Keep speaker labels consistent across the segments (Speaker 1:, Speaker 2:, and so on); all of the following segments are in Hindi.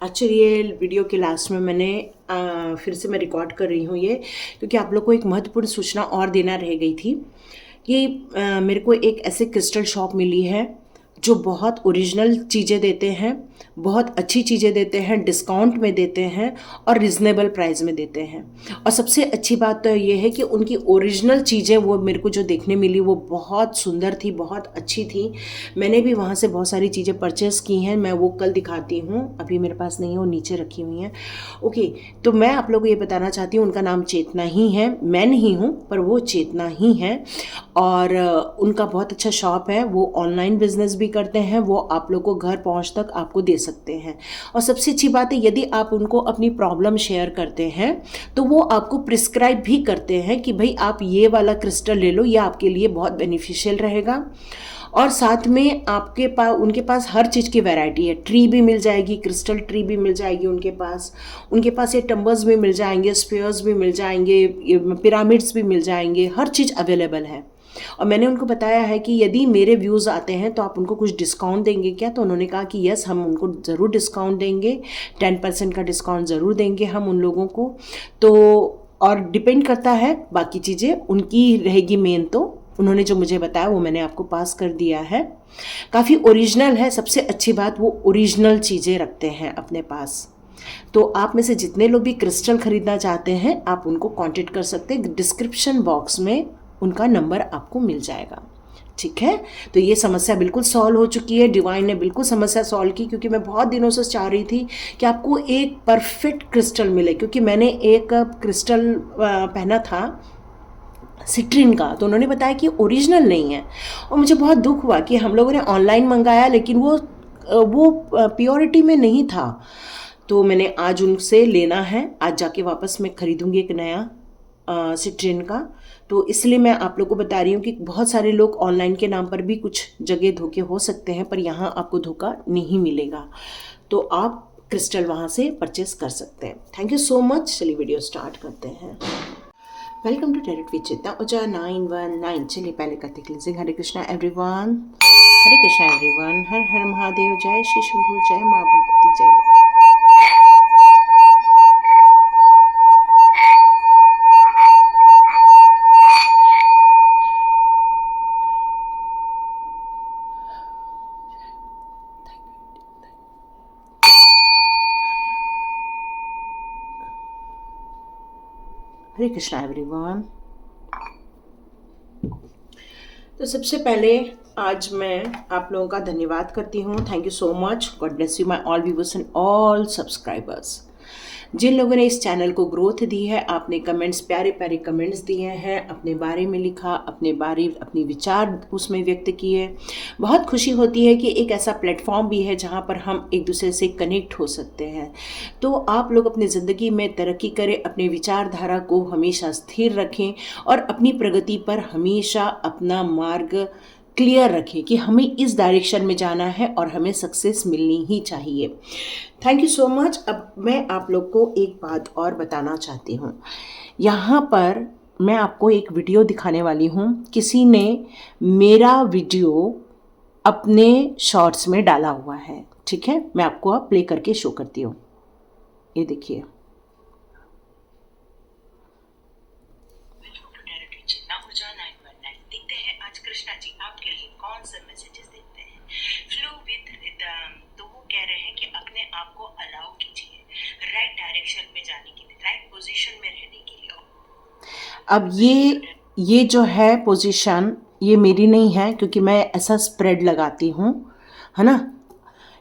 Speaker 1: एक्चुअली ये वीडियो के लास्ट में मैंने फिर से मैं रिकॉर्ड कर रही हूँ ये, क्योंकि आप लोग को एक महत्वपूर्ण सूचना और देना रह गई थी कि मेरे को एक ऐसे क्रिस्टल शॉप मिली है जो बहुत ओरिजिनल चीज़ें देते हैं, बहुत अच्छी चीज़ें देते हैं, डिस्काउंट में देते हैं और रिजनेबल प्राइस में देते हैं। और सबसे अच्छी बात तो ये है कि उनकी ओरिजिनल चीज़ें वो मेरे को जो देखने मिली वो बहुत सुंदर थी, बहुत अच्छी थी। मैंने भी वहाँ से बहुत सारी चीज़ें परचेस की हैं, मैं वो कल दिखाती हूँ, अभी मेरे पास नहीं है, वो नीचे रखी हुई हैं। ओके, तो मैं आप लोगों को ये बताना चाहती हूँ, उनका नाम चेतना ही है, मैं नहीं हूँ पर वो चेतना ही है। और उनका बहुत अच्छा शॉप है, वो ऑनलाइन बिजनेस भी करते हैं, वो आप लोग को घर पहुंच तक आपको दे सकते हैं। और सबसे अच्छी बात है, यदि आप उनको अपनी प्रॉब्लम शेयर करते हैं तो वो आपको प्रिस्क्राइब भी करते हैं कि भाई आप ये वाला क्रिस्टल ले लो, ये आपके लिए बहुत बेनिफिशियल रहेगा। और साथ में आपके पास उनके पास हर चीज़ की वैरायटी है, ट्री भी मिल जाएगी, क्रिस्टल ट्री भी मिल जाएगी उनके पास ये टम्बर्स भी मिल जाएंगे, स्पेयर्स भी मिल जाएंगे, पिरामिड्स भी मिल जाएंगे, हर चीज़ अवेलेबल है। और मैंने उनको बताया है कि यदि मेरे व्यूज़ आते हैं तो आप उनको कुछ डिस्काउंट देंगे क्या, तो उन्होंने कहा कि यस, हम उनको ज़रूर डिस्काउंट देंगे, 10% का डिस्काउंट ज़रूर देंगे हम उन लोगों को। तो और डिपेंड करता है, बाकी चीज़ें उनकी रहेगी मेन। तो उन्होंने जो मुझे बताया वो मैंने आपको पास कर दिया है। काफ़ी ओरिजिनल है, सबसे अच्छी बात वो ओरिजिनल चीज़ें रखते हैं अपने पास। तो आप में से जितने लोग भी क्रिस्टल खरीदना चाहते हैं आप उनको कांटेक्ट कर सकते हैं, डिस्क्रिप्शन बॉक्स में उनका नंबर आपको मिल जाएगा। ठीक है, तो ये समस्या बिल्कुल सॉल्व हो चुकी है, डिवाइन ने बिल्कुल समस्या सॉल्व की, क्योंकि मैं बहुत दिनों से चाह रही थी कि आपको एक परफेक्ट क्रिस्टल मिले। क्योंकि मैंने एक क्रिस्टल पहना था सिट्रिन का, तो उन्होंने बताया कि ओरिजिनल नहीं है। और मुझे बहुत दुख हुआ कि हम लोगों ने ऑनलाइन मंगाया लेकिन वो प्योरिटी में नहीं था। तो मैंने आज उनसे लेना है, आज जाके वापस मैं खरीदूंगी एक नया सिट्रिन का। तो इसलिए मैं आप लोग को बता रही हूँ कि बहुत सारे लोग ऑनलाइन के नाम पर भी कुछ जगह धोखे हो सकते हैं, पर यहाँ आपको धोखा नहीं मिलेगा। तो आप क्रिस्टल वहाँ से परचेस कर सकते हैं। Thank you so much. चलिए वीडियो स्टार्ट करते हैं। वेलकम टू टैरोट विद चेतना ऊर्जा 919। चलिए पहले करते क्लींजिंग। हरे कृष्णा एवरीवन, हरे कृष्णा एवरीवन, हर हर महादेव, जय श्री शंभू, जय माँ भगवती, जय। हरे कृष्णा एवरीवन। तो सबसे पहले आज मैं आप लोगों का धन्यवाद करती हूँ। Thank you so much. God bless you my all viewers and all subscribers. जिन लोगों ने इस चैनल को ग्रोथ दी है, आपने कमेंट्स, प्यारे प्यारे कमेंट्स दिए हैं, अपने बारे में लिखा, अपनी विचार उसमें व्यक्त किए। बहुत खुशी होती है कि एक ऐसा प्लेटफॉर्म भी है जहाँ पर हम एक दूसरे से कनेक्ट हो सकते हैं। तो आप लोग अपनी ज़िंदगी में तरक्की करें, अपने विचारधारा को हमेशा स्थिर रखें और अपनी प्रगति पर हमेशा अपना मार्ग क्लियर रखें कि हमें इस डायरेक्शन में जाना है और हमें सक्सेस मिलनी ही चाहिए। Thank you so much. अब मैं आप लोग को एक बात और बताना चाहती हूँ। यहाँ पर मैं आपको एक वीडियो दिखाने वाली हूँ। किसी ने मेरा वीडियो अपने शॉर्ट्स में डाला हुआ है, ठीक है, मैं आपको अब प्ले करके शो करती हूँ। ये देखिए। कृष्णा जी आपके लिए कौन से मैसेजेस देते हैं? Flow with rhythm. तो वो कह रहे हैं कि अपने आप को अलाउ कीजिए राइट डायरेक्शन में जाने के लिए, राइट पोजीशन में रहने के लिए। अब ये जो है पोजीशन, ये मेरी नहीं है, क्योंकि मैं ऐसा स्प्रेड लगाती हूँ, है ना।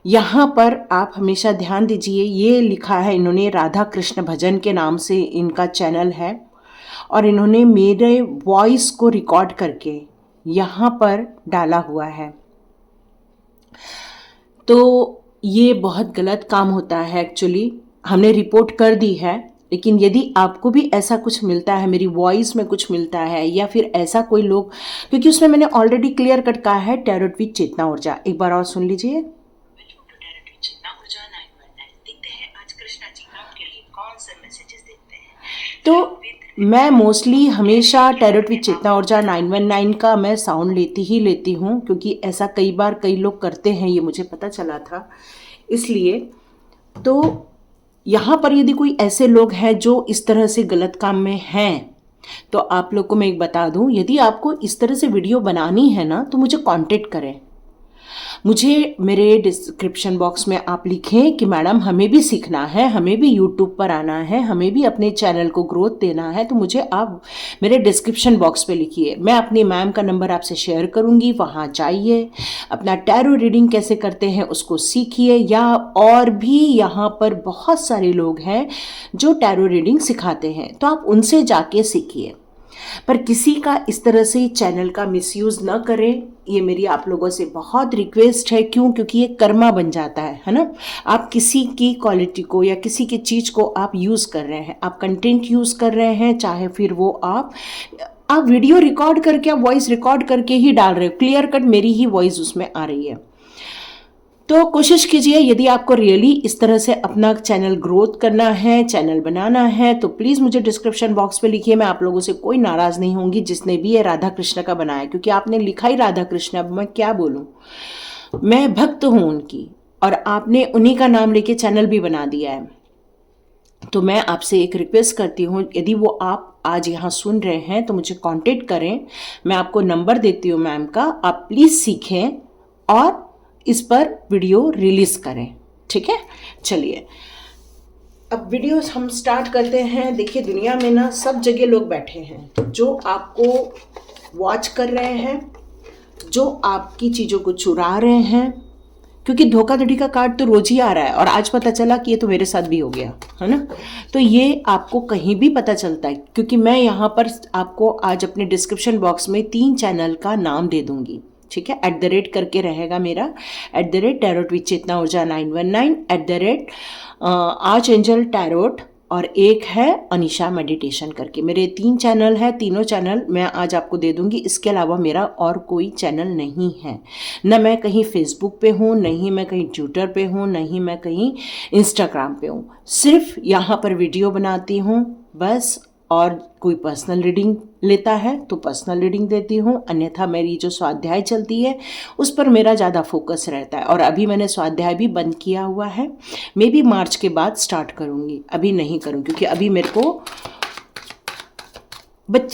Speaker 1: यहाँ पर आप हमेशा ध्यान दीजिए, ये लिखा है इन्होंने, राधा कृष्ण भजन के नाम से इनका चैनल है, और इन्होंने मेरे वॉइस को रिकॉर्ड करके यहाँ पर डाला हुआ है। तो ये बहुत गलत काम होता है। एक्चुअली हमने रिपोर्ट कर दी है, लेकिन यदि आपको भी ऐसा कुछ मिलता है, मेरी वॉइस में कुछ मिलता है, या फिर ऐसा कोई लोग, क्योंकि उसमें मैंने ऑलरेडी क्लियर कट कहा है टैरोट विद चेतना ऊर्जा। एक बार और सुन लीजिए। तो मैं मोस्टली हमेशा टैरोट विद चेतना ऊर्जा 919 का मैं साउंड लेती हूँ, क्योंकि ऐसा कई बार कई लोग करते हैं, ये मुझे पता चला था। इसलिए तो यहाँ पर यदि कोई ऐसे लोग हैं जो इस तरह से गलत काम में हैं, तो आप लोग को मैं एक बता दूं, यदि आपको इस तरह से वीडियो बनानी है ना तो मुझे कांटेक्ट करें। मुझे मेरे डिस्क्रिप्शन बॉक्स में आप लिखें कि मैडम हमें भी सीखना है, हमें भी यूट्यूब पर आना है, हमें भी अपने चैनल को ग्रोथ देना है, तो मुझे आप मेरे डिस्क्रिप्शन बॉक्स पे लिखिए। मैं अपनी मैम का नंबर आपसे शेयर करूंगी, वहाँ जाइए, अपना टैरो रीडिंग कैसे करते हैं उसको सीखिए। या और भी यहाँ पर बहुत सारे लोग हैं जो टैरो रीडिंग सिखाते हैं, तो आप उनसे जाके सीखिए। पर किसी का इस तरह से चैनल का मिसयूज न करें, ये मेरी आप लोगों से बहुत रिक्वेस्ट है। क्यों? क्योंकि ये कर्मा बन जाता है ना। आप किसी की क्वालिटी को या किसी की चीज़ को आप यूज़ कर रहे हैं, आप कंटेंट यूज़ कर रहे हैं, चाहे फिर वो आप वीडियो रिकॉर्ड करके, आप वॉइस रिकॉर्ड करके ही डाल रहे हो, क्लियर कट मेरी ही वॉइस उसमें आ रही है। तो कोशिश कीजिए, यदि आपको रियली इस तरह से अपना चैनल ग्रोथ करना है, चैनल बनाना है, तो प्लीज़ मुझे डिस्क्रिप्शन बॉक्स पे लिखिए। मैं आप लोगों से कोई नाराज़ नहीं होंगी जिसने भी ये राधा कृष्ण का बनाया, क्योंकि आपने लिखा ही राधा कृष्ण। अब मैं क्या बोलूँ, मैं भक्त हूँ उनकी, और आपने उन्हीं का नाम लेके चैनल भी बना दिया है। तो मैं आपसे एक रिक्वेस्ट करती हूँ, यदि वो आप आज यहाँ सुन रहे हैं तो मुझे कांटेक्ट करें। मैं आपको नंबर देती हूँ मैम का, आप प्लीज़ सीखें और इस पर वीडियो रिलीज करें, ठीक है। चलिए अब वीडियो हम स्टार्ट करते हैं। देखिए दुनिया में ना सब जगह लोग बैठे हैं जो आपको वॉच कर रहे हैं, जो आपकी चीज़ों को चुरा रहे हैं, क्योंकि धोखाधड़ी का कार्ड तो रोज ही आ रहा है। और आज पता चला कि ये तो मेरे साथ भी हो गया है ना। तो ये आपको कहीं भी पता चलता है, क्योंकि मैं यहाँ पर आपको आज अपने डिस्क्रिप्शन बॉक्स में 3 चैनल का नाम दे दूंगी, ठीक है। @ करके रहेगा मेरा, @टैरोट विद चेतना ऊर्जा 919, आर्च एंजल टैरोट, और एक है अनिशा मेडिटेशन करके। मेरे 3 चैनल है, तीनों चैनल मैं आज आपको दे दूंगी। इसके अलावा मेरा और कोई चैनल नहीं है, न मैं कहीं फेसबुक पे हूँ, नहीं मैं कहीं ट्विटर पे हूँ, नहीं मैं कहीं इंस्टाग्राम पे हूँ। सिर्फ यहाँ पर वीडियो बनाती हूँ बस। और कोई पर्सनल रीडिंग लेता है तो पर्सनल रीडिंग देती हूँ, अन्यथा मेरी जो स्वाध्याय चलती है उस पर मेरा ज़्यादा फोकस रहता है। और अभी मैंने स्वाध्याय भी बंद किया हुआ है, मैं भी मार्च के बाद स्टार्ट करूँगी, अभी नहीं करूँ, क्योंकि अभी मेरे को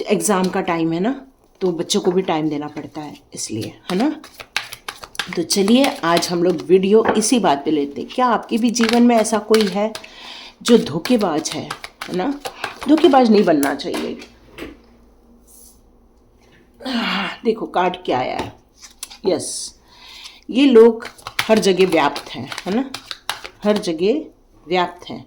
Speaker 1: एग्ज़ाम का टाइम है ना, तो बच्चों को भी टाइम देना पड़ता है, इसलिए, है ना। तो चलिए आज हम लोग वीडियो इसी बात पे लेते हैं। क्या आपके भी जीवन में ऐसा कोई है जो धोखेबाज है ना? धोखेबाज नहीं बनना चाहिए। देखो कार्ड क्या आया है। यस, ये लोग हर जगह व्याप्त हैं, है ना, हर जगह व्याप्त हैं।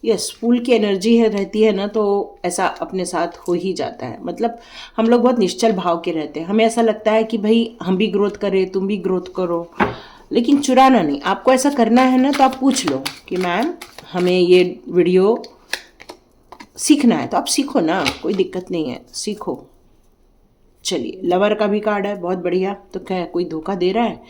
Speaker 1: यस, फूल की एनर्जी है रहती है ना, तो ऐसा अपने साथ हो ही जाता है। मतलब हम लोग बहुत निश्चल भाव के रहते हैं, हमें ऐसा लगता है कि भाई हम भी ग्रोथ करें, तुम भी ग्रोथ करो, लेकिन चुराना नहीं। आपको ऐसा करना है ना तो आप पूछ लो कि मैम हमें ये वीडियो सीखना है, तो आप सीखो ना, कोई दिक्कत नहीं है, सीखो। चलिए लवर का भी कार्ड है, बहुत बढ़िया। तो क्या कोई धोखा दे रहा है?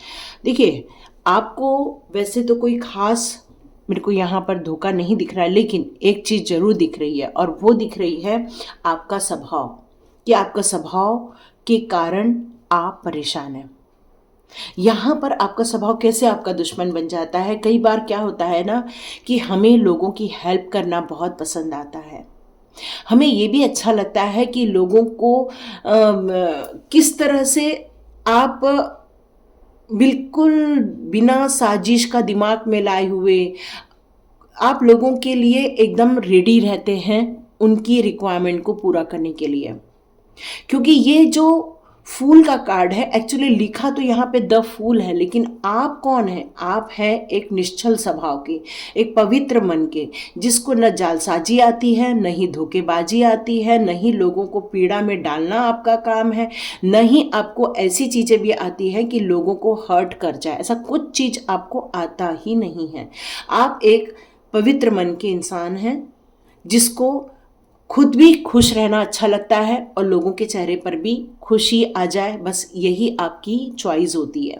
Speaker 1: देखिए आपको वैसे तो कोई खास मेरे को यहाँ पर धोखा नहीं दिख रहा है, लेकिन एक चीज़ जरूर दिख रही है, और वो दिख रही है आपका स्वभाव, कि आपका स्वभाव के कारण आप परेशान हैं। यहाँ पर आपका स्वभाव कैसे आपका दुश्मन बन जाता है। कई बार क्या होता है ना कि हमें लोगों की हेल्प करना बहुत पसंद आता है, हमें ये भी अच्छा लगता है कि लोगों को किस तरह से आप बिल्कुल बिना साजिश का दिमाग में लाए हुए आप लोगों के लिए एकदम रेडी रहते हैं उनकी रिक्वायरमेंट को पूरा करने के लिए। क्योंकि ये जो फूल का कार्ड है, एक्चुअली लिखा तो यहाँ पे द फूल है, लेकिन आप कौन है? आप है एक निश्चल स्वभाव के, एक पवित्र मन के, जिसको न जालसाजी आती है, न ही धोखेबाजी आती है, न ही लोगों को पीड़ा में डालना आपका काम है, न ही आपको ऐसी चीज़ें भी आती हैं कि लोगों को हर्ट कर जाए। ऐसा कुछ चीज़ आपको आता ही नहीं है। आप एक पवित्र मन के इंसान हैं जिसको खुद भी खुश रहना अच्छा लगता है और लोगों के चेहरे पर भी खुशी आ जाए, बस यही आपकी चॉइस होती है।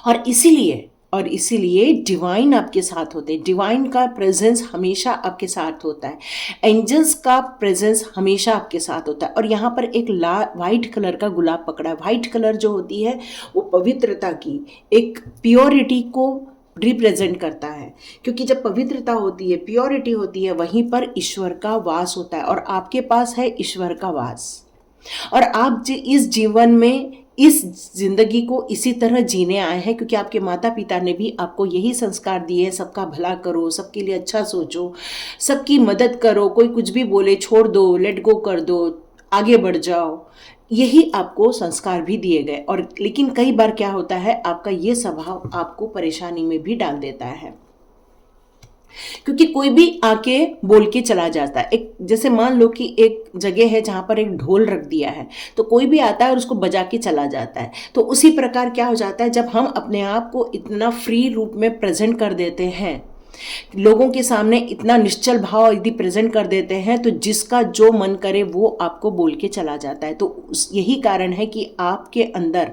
Speaker 1: और इसीलिए और इसीलिए डिवाइन आपके साथ होते हैं। डिवाइन का प्रेजेंस हमेशा आपके साथ होता है, एंजल्स का प्रेजेंस हमेशा आपके साथ होता है। और यहाँ पर एक वाइट कलर का गुलाब पकड़ा है। वाइट कलर जो होती है वो पवित्रता की, एक प्योरिटी को रिप्रेजेंट करता है, क्योंकि जब पवित्रता होती है, प्योरिटी होती है, वहीं पर ईश्वर का वास होता है और आपके पास है ईश्वर का वास। और आप इस जीवन में, इस जिंदगी को इसी तरह जीने आए हैं, क्योंकि आपके माता पिता ने भी आपको यही संस्कार दिए हैं, सबका भला करो, सबके लिए अच्छा सोचो, सबकी मदद करो, कोई कुछ भी बोले छोड़ दो, लेट गो कर दो, आगे बढ़ जाओ, यही आपको संस्कार भी दिए गए। और लेकिन कई बार क्या होता है, आपका ये स्वभाव आपको परेशानी में भी डाल देता है, क्योंकि कोई भी आके बोल के चला जाता है। एक जैसे मान लो कि एक जगह है जहां पर एक ढोल रख दिया है, तो कोई भी आता है और उसको बजा के चला जाता है। तो उसी प्रकार क्या हो जाता है, जब हम अपने आप को इतना फ्री रूप में प्रेजेंट कर देते हैं, लोगों के सामने इतना निश्चल भाव यदि प्रेजेंट कर देते हैं, तो जिसका जो मन करे वो आपको बोल के चला जाता है। तो यही कारण है कि आपके अंदर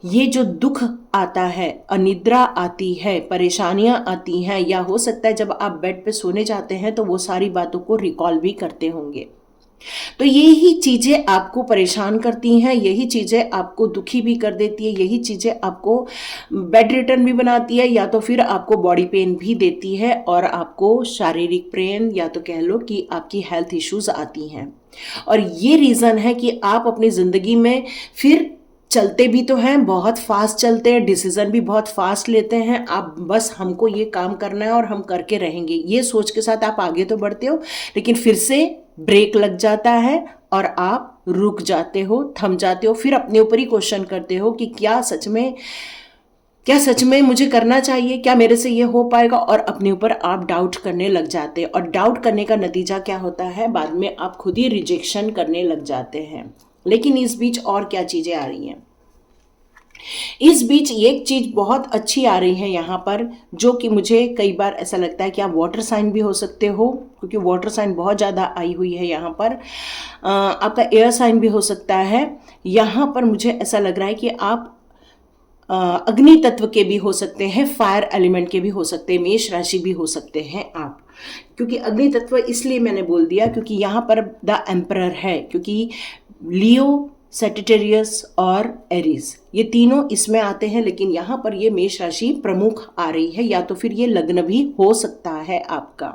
Speaker 1: ये जो दुख आता है, अनिद्रा आती है, परेशानियां आती हैं, या हो सकता है जब आप बेड पे सोने जाते हैं तो वो सारी बातों को रिकॉल भी करते होंगे। तो यही चीजें आपको परेशान करती हैं, यही चीजें आपको दुखी भी कर देती है, यही चीजें आपको बेड रिटर्न भी बनाती है, या तो फिर आपको बॉडी पेन भी देती है और आपको शारीरिक पेन, या तो कह लो कि आपकी हेल्थ इश्यूज आती हैं। और ये रीजन है कि आप अपनी जिंदगी में फिर चलते भी तो हैं, बहुत फास्ट चलते हैं, डिसीजन भी बहुत फास्ट लेते हैं। आप बस हमको ये काम करना है और हम करके रहेंगे, ये सोच के साथ आप आगे तो बढ़ते हो, लेकिन फिर से ब्रेक लग जाता है और आप रुक जाते हो, थम जाते हो, फिर अपने ऊपर ही क्वेश्चन करते हो कि क्या सच में मुझे करना चाहिए, क्या मेरे से ये हो पाएगा, और अपने ऊपर आप डाउट करने लग जाते हैं। और डाउट करने का नतीजा क्या होता है, बाद में आप खुद ही रिजेक्शन करने लग जाते हैं। लेकिन इस बीच और क्या चीजें आ रही हैं, इस बीच एक चीज बहुत अच्छी आ रही है यहाँ पर, जो कि मुझे कई बार ऐसा लगता है कि आप वाटर साइन भी हो सकते हो, क्योंकि वाटर साइन बहुत ज़्यादा आई हुई है यहाँ पर। आपका एयर साइन भी हो सकता है। यहाँ पर मुझे ऐसा लग रहा है कि आप अग्नि तत्व के भी हो सकते हैं, फायर एलिमेंट के भी हो सकते हैं, मेष राशि भी हो सकते हैं आप। क्योंकि अग्नि तत्व इसलिए मैंने बोल दिया क्योंकि यहाँ पर द एम्परर है, क्योंकि लियो, सेजिटेरियस और एरीज ये तीनों इसमें आते हैं, लेकिन यहाँ पर ये मेष राशि प्रमुख आ रही है, या तो फिर ये लग्न भी हो सकता है आपका,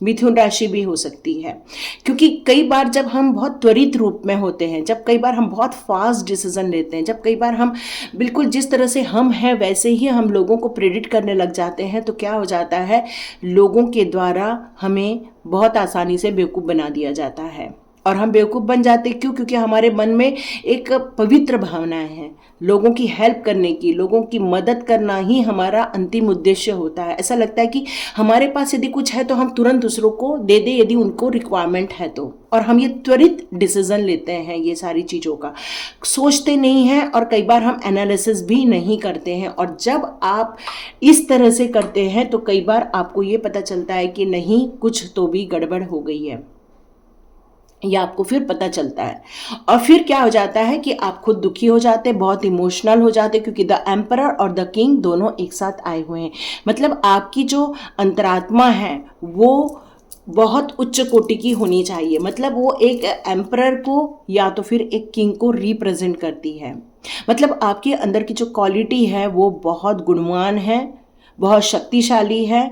Speaker 1: मिथुन राशि भी हो सकती है। क्योंकि कई बार जब हम बहुत त्वरित रूप में होते हैं, जब कई बार हम बहुत फास्ट डिसीजन लेते हैं, जब कई बार हम बिल्कुल जिस तरह से हम हैं वैसे ही हम लोगों को प्रेडिक्ट करने लग जाते हैं, तो क्या हो जाता है, लोगों के द्वारा हमें बहुत आसानी से बेवकूफ़ बना दिया जाता है। और हम बेवकूफ़ बन जाते क्यों, क्योंकि हमारे मन में एक पवित्र भावनाएं हैं, लोगों की हेल्प करने की, लोगों की मदद करना ही हमारा अंतिम उद्देश्य होता है। ऐसा लगता है कि हमारे पास यदि कुछ है तो हम तुरंत दूसरों को दे दें, यदि उनको रिक्वायरमेंट है तो। और हम ये त्वरित डिसीजन लेते हैं, ये सारी चीज़ों का सोचते नहीं हैं, और कई बार हम एनालिसिस भी नहीं करते हैं। और जब आप इस तरह से करते हैं तो कई बार आपको ये पता चलता है कि नहीं, कुछ तो भी गड़बड़ हो गई है, या आपको फिर पता चलता है। और फिर क्या हो जाता है कि आप खुद दुखी हो जाते, बहुत इमोशनल हो जाते, क्योंकि द एम्परर और द किंग दोनों एक साथ आए हुए हैं। मतलब आपकी जो अंतरात्मा है वो बहुत उच्च कोटि की होनी चाहिए। मतलब वो एक एम्परर को या तो फिर एक किंग को रिप्रेजेंट करती है। मतलब आपके अंदर की जो क्वालिटी है वो बहुत गुणवान है, बहुत शक्तिशाली है,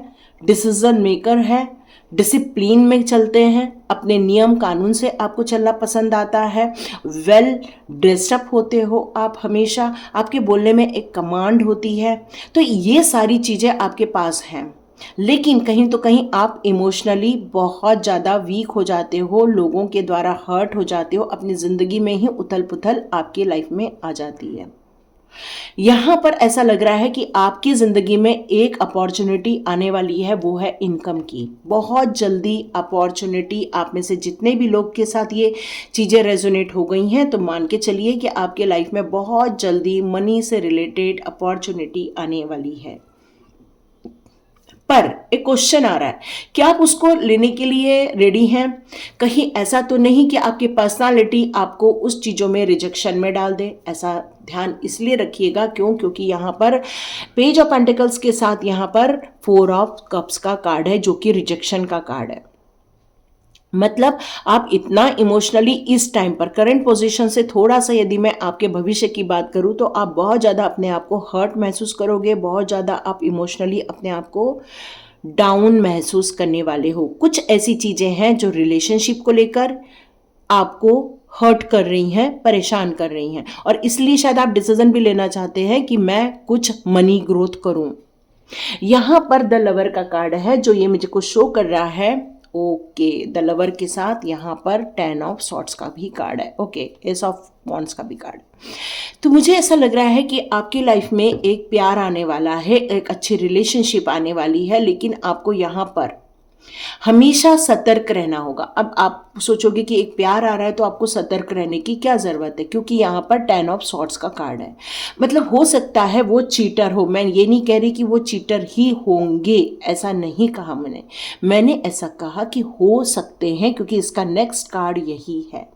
Speaker 1: डिसीजन मेकर है, डिसिप्लिन में चलते हैं, अपने नियम कानून से आपको चलना पसंद आता है, वेल ड्रेस्ड होते हो आप हमेशा, आपके बोलने में एक कमांड होती है। तो ये सारी चीज़ें आपके पास हैं, लेकिन कहीं तो कहीं आप इमोशनली बहुत ज़्यादा वीक हो जाते हो, लोगों के द्वारा हर्ट हो जाते हो, अपनी ज़िंदगी में ही उथल पुथल आपकी लाइफ में आ जाती है। यहाँ पर ऐसा लग रहा है कि आपकी ज़िंदगी में एक अपॉर्चुनिटी आने वाली है, वो है इनकम की। बहुत जल्दी अपॉर्चुनिटी, आप में से जितने भी लोग के साथ ये चीज़ें रेजोनेट हो गई हैं, तो मान के चलिए कि आपके लाइफ में बहुत जल्दी मनी से रिलेटेड अपॉर्चुनिटी आने वाली है। पर एक क्वेश्चन आ रहा है, क्या आप उसको लेने के लिए रेडी हैं? कहीं ऐसा तो नहीं कि आपकी पर्सनालिटी आपको उस चीज़ों में रिजेक्शन में डाल दे। ऐसा ध्यान इसलिए रखिएगा, क्योंकि यहाँ पर पेज ऑफ पेंटिकल्स के साथ यहाँ पर 4 ऑफ कप्स का कार्ड है, जो कि रिजेक्शन का कार्ड है। मतलब आप इतना इमोशनली इस टाइम पर करंट पोजीशन से थोड़ा सा, यदि मैं आपके भविष्य की बात करूं, तो आप बहुत ज़्यादा अपने आप को हर्ट महसूस करोगे, बहुत ज़्यादा आप इमोशनली अपने आप को डाउन महसूस करने वाले हो। कुछ ऐसी चीज़ें हैं जो रिलेशनशिप को लेकर आपको हर्ट कर रही हैं, परेशान कर रही हैं, और इसलिए शायद आप डिसीजन भी लेना चाहते हैं कि मैं कुछ मनी ग्रोथ करूं। यहां पर द लवर का कार्ड है जो ये मुझे को शो कर रहा है। ओके, द लवर के साथ यहाँ पर 10 ऑफ सॉर्ट्स का भी कार्ड है। ओके, एस ऑफ वॉन्ड्स का भी कार्ड। तो मुझे ऐसा लग रहा है कि आपकी लाइफ में एक प्यार आने वाला है, एक अच्छी रिलेशनशिप आने वाली है, लेकिन आपको यहाँ पर हमेशा सतर्क रहना होगा। अब आप सोचोगे कि एक प्यार आ रहा है तो आपको सतर्क रहने की क्या जरूरत है, क्योंकि यहाँ पर 10 ऑफ सॉर्ट्स का कार्ड है। मतलब हो सकता है वो चीटर हो। मैं ये नहीं कह रही कि वो चीटर ही होंगे, ऐसा नहीं कहा मैंने ऐसा कहा कि हो सकते हैं, क्योंकि इसका नेक्स्ट कार्ड यही है।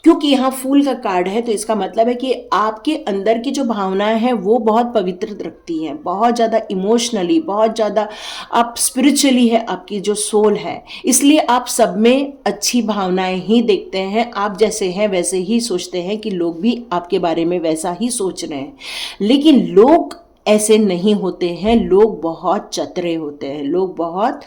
Speaker 1: क्योंकि यहाँ फूल का कार्ड है, तो इसका मतलब है कि आपके अंदर की जो भावनाएं हैं वो बहुत पवित्र रखती हैं, बहुत ज़्यादा इमोशनली, बहुत ज़्यादा आप स्पिरिचुअली है, आपकी जो सोल है, इसलिए आप सब में अच्छी भावनाएं ही देखते हैं। आप जैसे हैं वैसे ही सोचते हैं कि लोग भी आपके बारे में वैसा ही सोच रहे हैं, लेकिन लोग ऐसे नहीं होते हैं। लोग बहुत चतुर होते हैं, लोग बहुत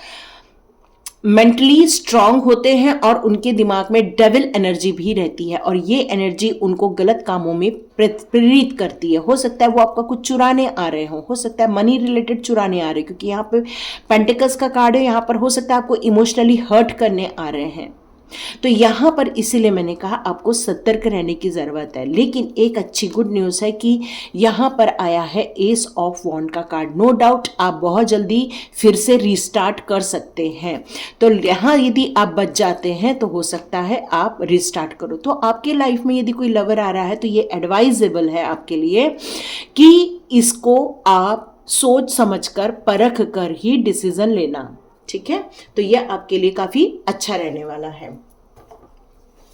Speaker 1: मेंटली स्ट्रांग होते हैं, और उनके दिमाग में डेविल एनर्जी भी रहती है, और ये एनर्जी उनको गलत कामों में प्रेरित करती है। हो सकता है वो आपका कुछ चुराने आ रहे हो सकता है मनी रिलेटेड चुराने आ रहे हैं, क्योंकि यहाँ पे पेंटिकल्स का कार्ड है। यहाँ पर हो सकता है आपको इमोशनली हर्ट करने आ रहे हैं। तो यहाँ पर इसीलिए मैंने कहा आपको सतर्क रहने की ज़रूरत है। लेकिन एक अच्छी गुड न्यूज़ है कि यहाँ पर आया है एस ऑफ वॉन्ड का कार्ड। नो डाउट आप बहुत जल्दी फिर से रीस्टार्ट कर सकते हैं। तो यहाँ यदि आप बच जाते हैं तो हो सकता है आप रीस्टार्ट करो। तो आपके लाइफ में यदि कोई लवर आ रहा है तो ये एडवाइजेबल है आपके लिए कि इसको आप सोच समझकर परख कर ही डिसीजन लेना। ठीक है, तो यह आपके लिए काफी अच्छा रहने वाला है।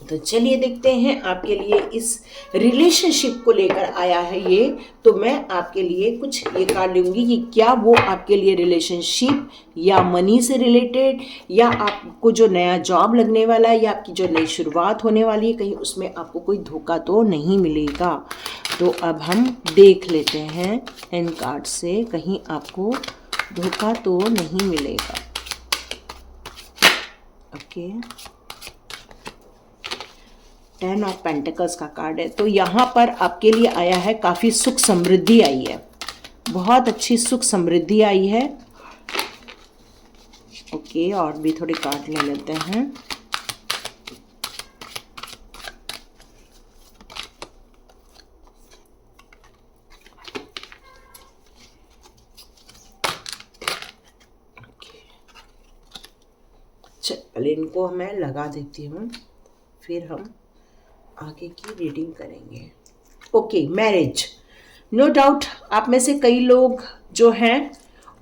Speaker 1: तो चलिए देखते हैं आपके लिए इस रिलेशनशिप को लेकर आया है ये। तो मैं आपके लिए कुछ ये कार्ड लूंगी कि क्या वो आपके लिए रिलेशनशिप या मनी से रिलेटेड, या आपको जो नया जॉब लगने वाला है, या आपकी जो नई शुरुआत होने वाली है, कहीं उसमें आपको कोई धोखा तो नहीं मिलेगा। तो अब हम देख लेते हैं इन कार्ड से, कहीं आपको धोखा तो नहीं मिलेगा। ओके, 10 ऑफ पेंटिकल्स का कार्ड है। तो यहाँ पर आपके लिए आया है काफ़ी सुख समृद्धि आई है, बहुत अच्छी सुख समृद्धि आई है। ओके, और भी थोड़े कार्ड ले लेते हैं। चल इनको मैं लगा देती हूँ, फिर हम आगे की रीडिंग करेंगे। Okay, marriage. नो डाउट आप में से कई लोग जो हैं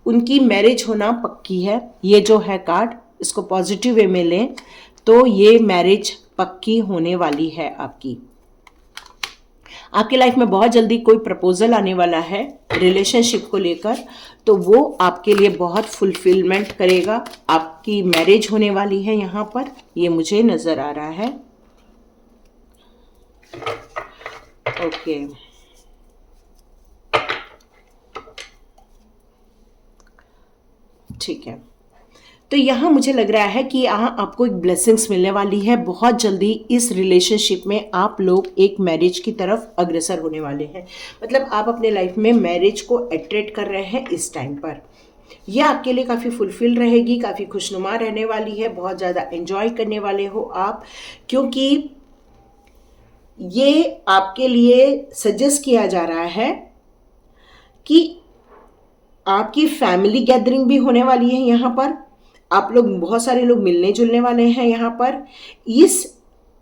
Speaker 1: उनकी मैरिज होना पक्की है। ये जो है कार्ड, इसको पॉजिटिव वे में लें तो ये मैरिज पक्की होने वाली है आपकी। आपकी लाइफ में बहुत जल्दी कोई प्रपोजल आने वाला है रिलेशनशिप को लेकर, तो वो आपके लिए बहुत फुलफिलमेंट करेगा। आपकी मैरिज होने वाली है यहाँ पर, ये मुझे नजर आ रहा है। ओके, ठीक है। तो यहाँ मुझे लग रहा है कि यहाँ आपको एक ब्लेसिंग्स मिलने वाली है। बहुत जल्दी इस रिलेशनशिप में आप लोग एक मैरिज की तरफ अग्रसर होने वाले हैं। मतलब आप अपने लाइफ में मैरिज को अट्रैक्ट कर रहे हैं इस टाइम पर। यह आपके लिए काफ़ी फुलफिल रहेगी, काफ़ी खुशनुमा रहने वाली है, बहुत ज़्यादा एंजॉय करने वाले हो आप, क्योंकि ये आपके लिए सजेस्ट किया जा रहा है कि आपकी फैमिली गैदरिंग भी होने वाली है। यहाँ पर आप लोग, बहुत सारे लोग मिलने जुलने वाले हैं यहाँ पर। इस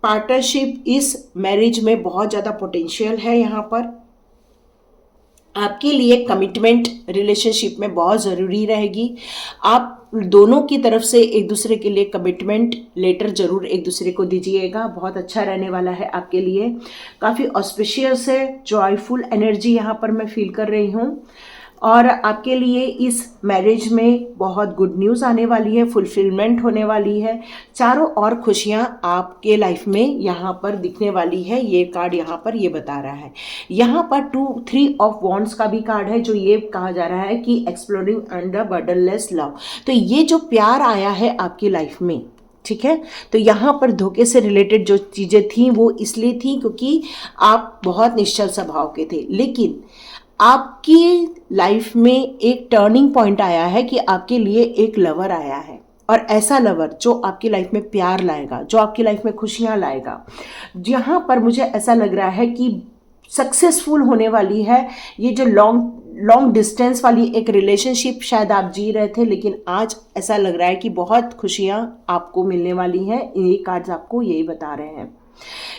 Speaker 1: पार्टनरशिप, इस मैरिज में बहुत ज़्यादा पोटेंशियल है यहाँ पर। आपके लिए कमिटमेंट रिलेशनशिप में बहुत ज़रूरी रहेगी। आप दोनों की तरफ से एक दूसरे के लिए कमिटमेंट लेटर ज़रूर एक दूसरे को दीजिएगा। बहुत अच्छा रहने वाला है आपके लिए। काफ़ी ऑस्पिशियस है, जॉयफुल एनर्जी यहाँ पर मैं फील कर रही हूँ। और आपके लिए इस मैरिज में बहुत गुड न्यूज़ आने वाली है, फुलफिलमेंट होने वाली है। चारों ओर खुशियाँ आपके लाइफ में यहाँ पर दिखने वाली है। ये कार्ड यहाँ पर ये बता रहा है। यहाँ पर 3 ऑफ वॉन्ड्स का भी कार्ड है, जो ये कहा जा रहा है कि एक्सप्लोरिंग अंडर बर्डनलेस लव। तो ये जो प्यार आया है आपकी लाइफ में, ठीक है, तो यहाँ पर धोखे से रिलेटेड जो चीज़ें थी वो इसलिए थी क्योंकि आप बहुत निश्चल स्वभाव के थे। लेकिन आपकी लाइफ में एक टर्निंग पॉइंट आया है कि आपके लिए एक लवर आया है, और ऐसा लवर जो आपकी लाइफ में प्यार लाएगा, जो आपकी लाइफ में खुशियाँ लाएगा। यहाँ पर मुझे ऐसा लग रहा है कि सक्सेसफुल होने वाली है। ये जो लॉन्ग डिस्टेंस वाली एक रिलेशनशिप शायद आप जी रहे थे, लेकिन आज ऐसा लग रहा है कि बहुत खुशियाँ आपको मिलने वाली हैं। ये कार्ड्स आपको यही बता रहे हैं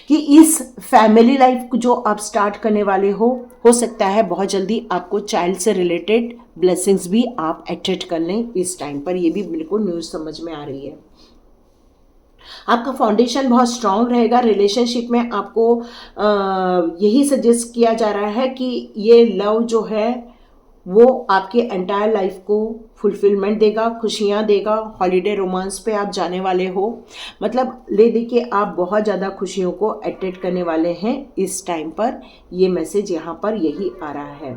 Speaker 1: कि इस फैमिली लाइफ को जो आप स्टार्ट करने वाले हो सकता है बहुत जल्दी आपको चाइल्ड से रिलेटेड ब्लेसिंग्स भी आप अट्रैक्ट कर लें इस टाइम पर। ये भी बिल्कुल न्यूज़ समझ में आ रही है। आपका फाउंडेशन बहुत स्ट्रांग रहेगा रिलेशनशिप में। आपको यही सजेस्ट किया जा रहा है कि ये लव जो है वो आपके एंटायर लाइफ को फुलफिलमेंट देगा, खुशियाँ देगा। हॉलीडे रोमांस पे आप जाने वाले हो, मतलब ले देखिए आप बहुत ज़्यादा खुशियों को अट्रैक्ट करने वाले हैं इस टाइम पर। ये मैसेज यहाँ पर यही आ रहा है।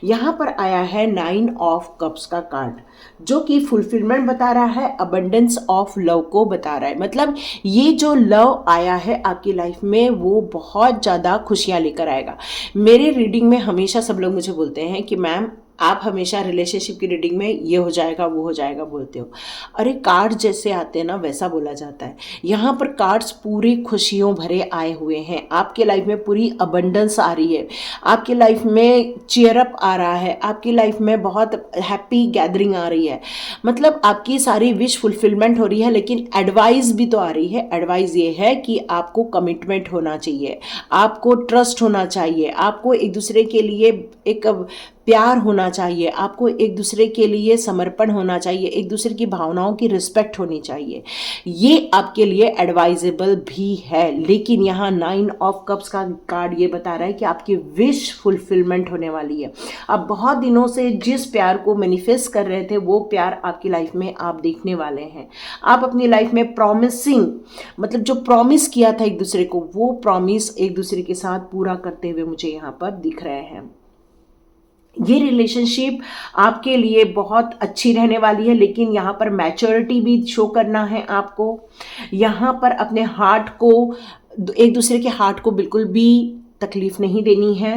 Speaker 1: यहाँ पर आया है 9 ऑफ कप्स का कार्ड, जो कि फुलफिलमेंट बता रहा है, अबंडेंस ऑफ लव को बता रहा है। मतलब ये जो लव आया है आपकी लाइफ में वो बहुत ज़्यादा खुशियाँ लेकर आएगा। मेरे रीडिंग में हमेशा सब लोग मुझे बोलते हैं कि मैम आप हमेशा रिलेशनशिप की रीडिंग में ये हो जाएगा वो हो जाएगा बोलते हो। अरे कार्ड जैसे आते हैं ना वैसा बोला जाता है। यहाँ पर कार्ड्स पूरे खुशियों भरे आए हुए हैं। आपके लाइफ में पूरी अबंडेंस आ रही है, आपकी लाइफ में चीयर अप आ रहा है, आपकी लाइफ में बहुत हैप्पी गैदरिंग आ रही है। मतलब आपकी सारी विश फुलफिलमेंट हो रही है। लेकिन एडवाइस भी तो आ रही है। एडवाइस ये है कि आपको कमिटमेंट होना चाहिए, आपको ट्रस्ट होना चाहिए, आपको एक दूसरे के लिए एक प्यार होना चाहिए, आपको एक दूसरे के लिए समर्पण होना चाहिए, एक दूसरे की भावनाओं की रिस्पेक्ट होनी चाहिए। ये आपके लिए एडवाइजेबल भी है। लेकिन यहाँ 9 ऑफ कप्स का कार्ड ये बता रहा है कि आपकी विश फुलफिलमेंट होने वाली है। आप बहुत दिनों से जिस प्यार को मैनिफेस्ट कर रहे थे वो प्यार आपकी लाइफ में आप देखने वाले हैं। आप अपनी लाइफ में प्रॉमिसिंग, मतलब जो प्रॉमिस किया था एक दूसरे को, वो प्रॉमिस एक दूसरे के साथ पूरा करते हुए मुझे यहाँ पर दिख रहे हैं। ये रिलेशनशिप आपके लिए बहुत अच्छी रहने वाली है। लेकिन यहाँ पर मैच्योरिटी भी शो करना है आपको। यहाँ पर अपने हार्ट को, एक दूसरे के हार्ट को बिल्कुल भी तकलीफ नहीं देनी है।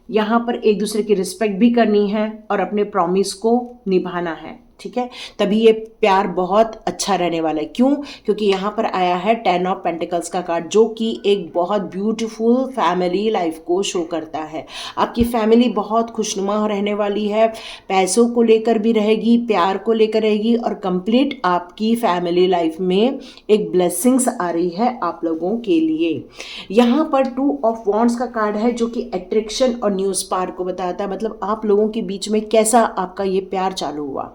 Speaker 1: यहाँ पर एक दूसरे की रिस्पेक्ट भी करनी है और अपने प्रॉमिस को निभाना है, ठीक है। तभी ये प्यार बहुत अच्छा रहने वाला है। क्यों? क्योंकि यहाँ पर आया है 10 ऑफ पेंटिकल्स का कार्ड, जो कि एक बहुत ब्यूटीफुल फैमिली लाइफ को शो करता है। आपकी फैमिली बहुत खुशनुमा रहने वाली है, पैसों को लेकर भी रहेगी, प्यार को लेकर रहेगी, और कंप्लीट आपकी फैमिली लाइफ में एक ब्लेसिंग्स आ रही है आप लोगों के लिए। यहाँ पर 2 ऑफ वॉन्ड्स का कार्ड है, जो कि अट्रैक्शन और न्यू स्पार्क को बताता है। मतलब आप लोगों के बीच में कैसा आपका ये प्यार चालू हुआ।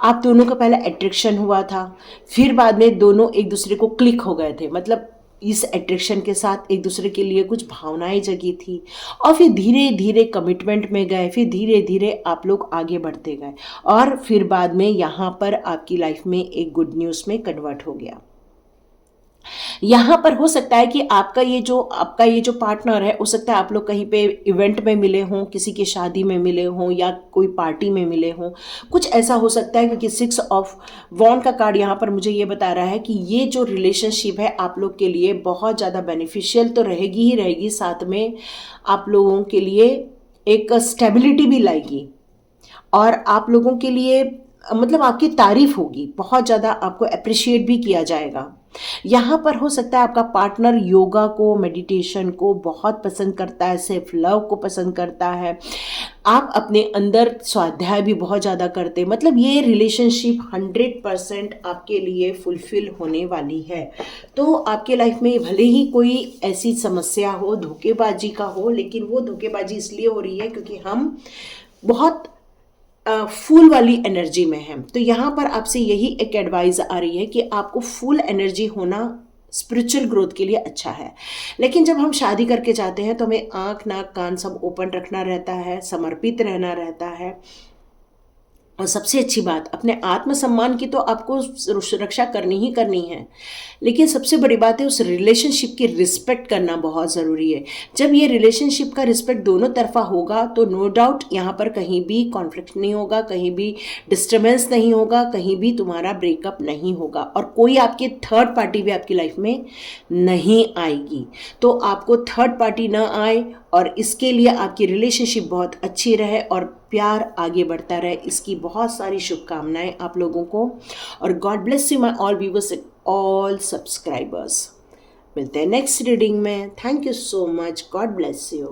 Speaker 1: आप दोनों का पहले अट्रैक्शन हुआ था, फिर बाद में दोनों एक दूसरे को क्लिक हो गए थे। मतलब इस अट्रैक्शन के साथ एक दूसरे के लिए कुछ भावनाएं जगी थी, और फिर धीरे धीरे कमिटमेंट में गए, फिर धीरे धीरे आप लोग आगे बढ़ते गए, और फिर बाद में यहाँ पर आपकी लाइफ में एक गुड न्यूज़ में कन्वर्ट हो गया। यहाँ पर हो सकता है कि आपका ये जो पार्टनर है, हो सकता है आप लोग कहीं पे इवेंट में मिले हों, किसी की शादी में मिले हों, या कोई पार्टी में मिले हों, कुछ ऐसा हो सकता है। क्योंकि 6 ऑफ वॉन्ड का कार्ड यहाँ पर मुझे ये बता रहा है कि ये जो रिलेशनशिप है आप लोग के लिए बहुत ज़्यादा बेनिफिशियल तो रहेगी ही रहेगी, साथ में आप लोगों के लिए एक स्टेबिलिटी भी लाएगी, और आप लोगों के लिए मतलब आपकी तारीफ होगी, बहुत ज़्यादा आपको अप्रिशिएट भी किया जाएगा। यहाँ पर हो सकता है आपका पार्टनर योगा को, मेडिटेशन को बहुत पसंद करता है, सेल्फ लव को पसंद करता है। आप अपने अंदर स्वाध्याय भी बहुत ज़्यादा करते, मतलब ये रिलेशनशिप 100% आपके लिए फुलफिल होने वाली है। तो आपके लाइफ में भले ही कोई ऐसी समस्या हो, धोखेबाजी का हो, लेकिन वो धोखेबाजी इसलिए हो रही है क्योंकि हम बहुत फूल वाली एनर्जी में है। तो यहाँ पर आपसे यही एक एडवाइस आ रही है कि आपको फुल एनर्जी होना स्पिरिचुअल ग्रोथ के लिए अच्छा है। लेकिन जब हम शादी करके जाते हैं तो हमें आँख नाक कान सब ओपन रखना रहता है, समर्पित रहना रहता है। और सबसे अच्छी बात, अपने आत्मसम्मान की तो आपको सुरक्षा करनी ही करनी है, लेकिन सबसे बड़ी बात है उस रिलेशनशिप की रिस्पेक्ट करना बहुत ज़रूरी है। जब ये रिलेशनशिप का रिस्पेक्ट दोनों तरफा होगा तो नो डाउट यहाँ पर कहीं भी कॉन्फ्लिक्ट नहीं होगा, कहीं भी डिस्टर्बेंस नहीं होगा, कहीं भी तुम्हारा ब्रेकअप नहीं होगा और कोई आपके थर्ड पार्टी भी आपकी लाइफ में नहीं आएगी। तो आपको थर्ड पार्टी ना आए और इसके लिए आपकी रिलेशनशिप बहुत अच्छी रहे और प्यार आगे बढ़ता रहे, इसकी बहुत सारी शुभकामनाएं आप लोगों को। और God bless you my all viewers, all subscribers. मिलते हैं नेक्स्ट रीडिंग में। Thank you so much. God bless you.